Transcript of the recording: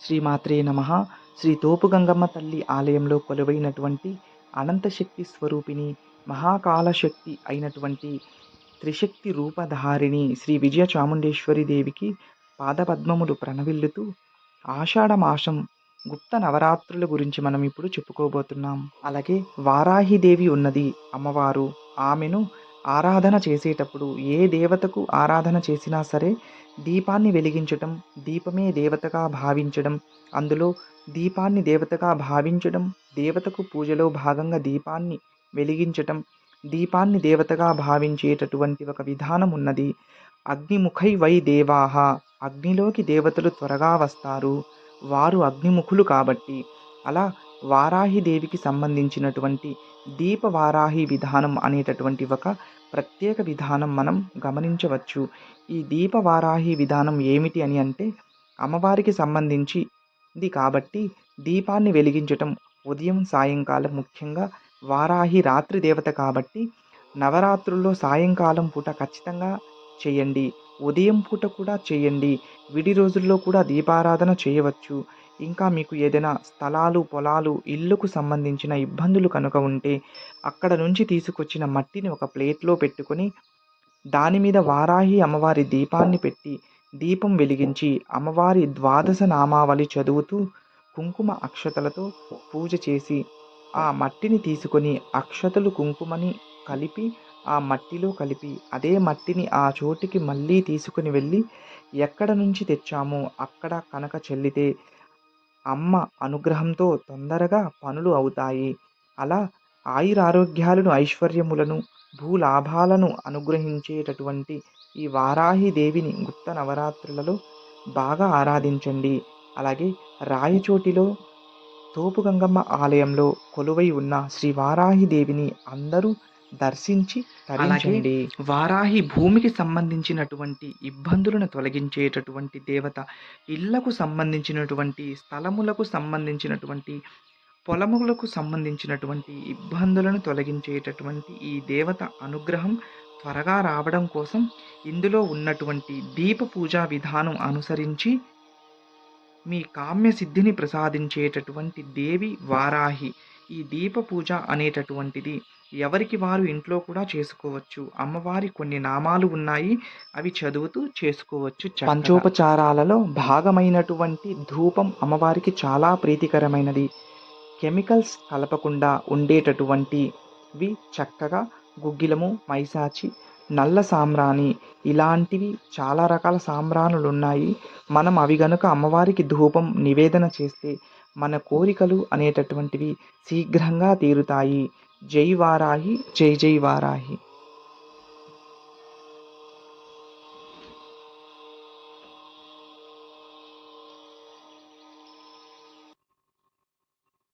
శ్రీమాత్రే నమః. శ్రీ తోపుగంగమ్మ తల్లి ఆలయంలో కొలువైనటువంటి అనంతశక్తి స్వరూపిణి, మహాకాళశక్తి అయినటువంటి త్రిశక్తి రూపధారిణి శ్రీ విజయ చాముండేశ్వరి దేవికి పాదపద్మములు ప్రణవిల్లుతూ ఆషాఢ మాసం గుప్త నవరాత్రుల గురించి మనం ఇప్పుడు చెప్పుకోబోతున్నాం. అలాగే వారాహిదేవి ఉన్నది అమ్మవారు. ఆమెను ఆరాధన చేసేటప్పుడు ఏ దేవతకు ఆరాధన చేసినా సరే దీపాన్ని వెలిగించటం, దీపమే దేవతగా భావించడం, అందులో దీపాన్ని దేవతగా భావించడం, దేవతకు పూజలో భాగంగా దీపాన్ని వెలిగించటం, దీపాన్ని దేవతగా భావించేటటువంటి ఒక విధానం ఉన్నది. అగ్నిముఖై వై దేవాహ, అగ్నిలోకి దేవతలు త్వరగా వస్తారు, వారు అగ్నిముఖులు కాబట్టి. అలా వారాహి దేవికి సంబంధించినటువంటి దీపవారాహి విధానం అనేటటువంటి ఒక ప్రత్యేక విధానం మనం గమనించవచ్చు. ఈ దీపవారాహి విధానం ఏమిటి అని అంటే, అమ్మవారికి సంబంధించింది కాబట్టి దీపాన్ని వెలిగించటం ఉదయం సాయంకాలం, ముఖ్యంగా వారాహి రాత్రి దేవత కాబట్టి నవరాత్రుల్లో సాయంకాలం పూట ఖచ్చితంగా చేయండి. ఉదయం పూట కూడా చేయండి. విడి రోజుల్లో కూడా దీపారాధన చేయవచ్చు. ఇంకా మీకు ఏదైనా స్థలాలు, పొలాలు, ఇల్లుకు సంబంధించిన ఇబ్బందులు కనుక ఉంటే అక్కడ నుంచి తీసుకొచ్చిన మట్టిని ఒక ప్లేట్‌లో పెట్టుకొని దాని మీద వారాహి అమ్మవారి దీపాన్ని పెట్టి, దీపం వెలిగించి, అమ్మవారి ద్వాదశ నామావళి చదువుతూ, కుంకుమ అక్షతలతో పూజ చేసి, ఆ మట్టిని తీసుకొని అక్షతలు, కుంకుమని కలిపి, ఆ మట్టిలో కలిపి, అదే మట్టిని ఆ చోటికి మళ్ళీ తీసుకొని వెళ్ళి, ఎక్కడ నుంచి తెచ్చామో అక్కడ కనుక చల్లితే అమ్మ అనుగ్రహంతో తొందరగా పనులు అవుతాయి. అలా ఆయురారోగ్యాలను, ఐశ్వర్యములను, భూలాభాలను అనుగ్రహించేటటువంటి ఈ వారాహి దేవిని గుప్త నవరాత్రులలో బాగా ఆరాధించండి. అలాగే రాయచోటిలో తోపుగంగమ్మ ఆలయంలో కొలువై ఉన్న శ్రీ వారాహి దేవిని అందరూ దర్శించి తరించండి. వారాహి భూమికి సంబంధించినటువంటి ఇబ్బందులను తొలగించేటటువంటి దేవత. ఇళ్లకు సంబంధించినటువంటి, స్థలములకు సంబంధించినటువంటి, పొలములకు సంబంధించినటువంటి ఇబ్బందులను తొలగించేటటువంటి ఈ దేవత అనుగ్రహం త్వరగా రావడం కోసం ఇందులో ఉన్నటువంటి దీప పూజా విధానం అనుసరించి మీ కామ్య సిద్ధిని ప్రసాదించేటటువంటి దేవి వారాహి. ఈ దీప పూజ అనేటటువంటిది ఎవరికి వారు ఇంట్లో కూడా చేసుకోవచ్చు. అమ్మవారి కొన్ని నామాలు ఉన్నాయి, అవి చదువుతూ చేసుకోవచ్చు చక్కగా. పంచోపచారాలలో భాగమైనటువంటి ధూపం అమ్మవారికి చాలా ప్రీతికరమైనది. కెమికల్స్ కలపకుండా ఉండేటటువంటివి చక్కగా గుగ్గిలము, మైసాచి, నల్ల సాంబ్రాణి, ఇలాంటివి చాలా రకాల సాంబ్రాణులున్నాయి. మనం అవి గనుక అమ్మవారికి ధూపం నివేదన చేస్తే మన కోరికలు అనేటటువంటివి శీఘ్రంగా తీరుతాయి. జై వారాహి, జై జై వారాహి.